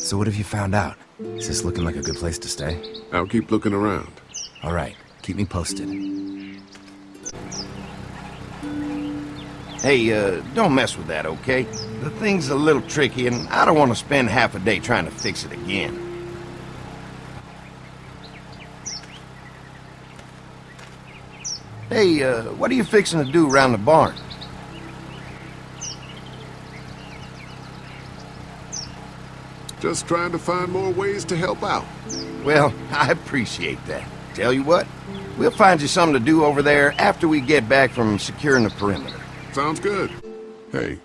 So what have you found out? Is this looking like a good place to stay? I'll keep looking around. All right, keep me posted. Hey, don't mess with that, okay? The thing's a little tricky, and I don't want to spend half a day trying to fix it again. Hey, what are you fixing to do around the barn? Just trying to find more ways to help out. Well, I appreciate that. Tell you what, we'll find you something to do over there after we get back from securing the perimeter. Sounds good. Hey.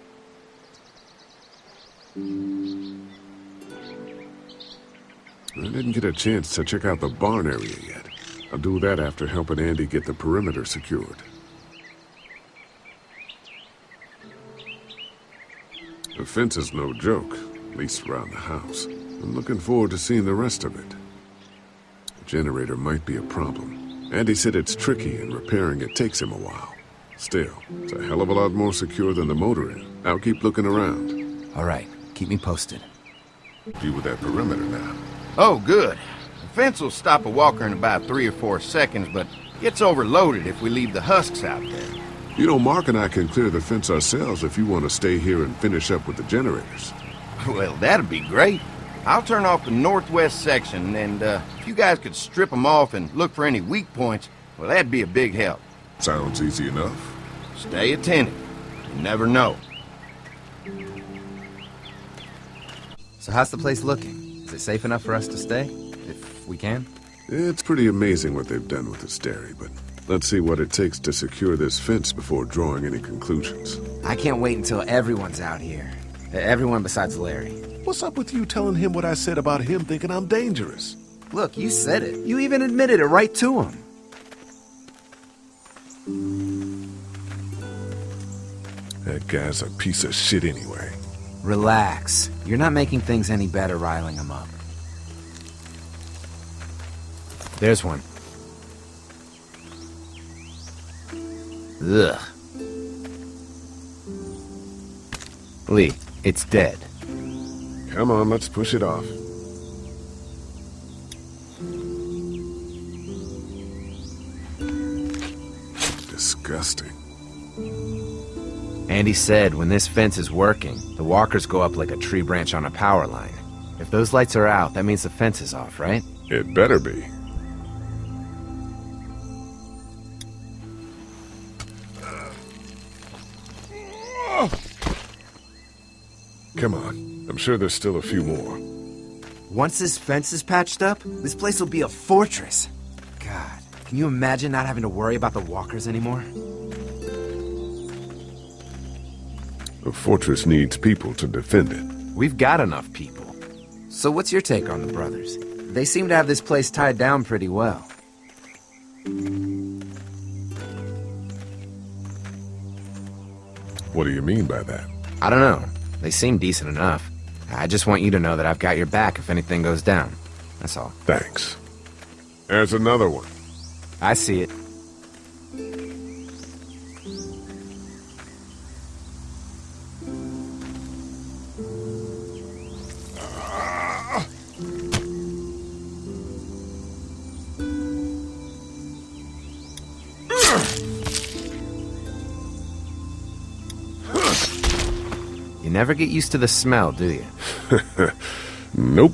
I didn't get a chance to check out the barn area yet. I'll do that after helping Andy get the perimeter secured. The fence is no joke, at least around the house. I'm looking forward to seeing the rest of it. The generator might be a problem. Andy said it's tricky and repairing it takes him a while. Still, it's a hell of a lot more secure than the motor inn. I'll keep looking around. All right, keep me posted. You with that perimeter now. Oh, good. The fence will stop a walker in about 3 or 4 seconds, but gets overloaded if we leave the husks out there. You know, Mark and I can clear the fence ourselves if you want to stay here and finish up with the generators. Well, that'd be great. I'll turn off the northwest section, and if you guys could strip them off and look for any weak points, well, that'd be a big help. Sounds easy enough. Stay attentive. You never know. So how's the place looking? Is it safe enough for us to stay? If we can? It's pretty amazing what they've done with this dairy, but let's see what it takes to secure this fence before drawing any conclusions. I can't wait until everyone's out here. Everyone besides Larry. What's up with you telling him what I said about him thinking I'm dangerous? Look, you said it. You even admitted it right to him. That guy's a piece of shit anyway. Relax. You're not making things any better riling him up. There's one. Ugh. Lee, it's dead. Come on, let's push it off. Disgusting. Andy said when this fence is working, the walkers go up like a tree branch on a power line. If those lights are out, that means the fence is off, right? It better be. Come on. I'm sure there's still a few more. Once this fence is patched up, this place will be a fortress. God, can you imagine not having to worry about the walkers anymore? A fortress needs people to defend it. We've got enough people. So what's your take on the brothers? They seem to have this place tied down pretty well. What do you mean by that? I don't know. They seem decent enough. I just want you to know that I've got your back if anything goes down. That's all. Thanks. There's another one. I see it. You never get used to the smell, do you? Nope.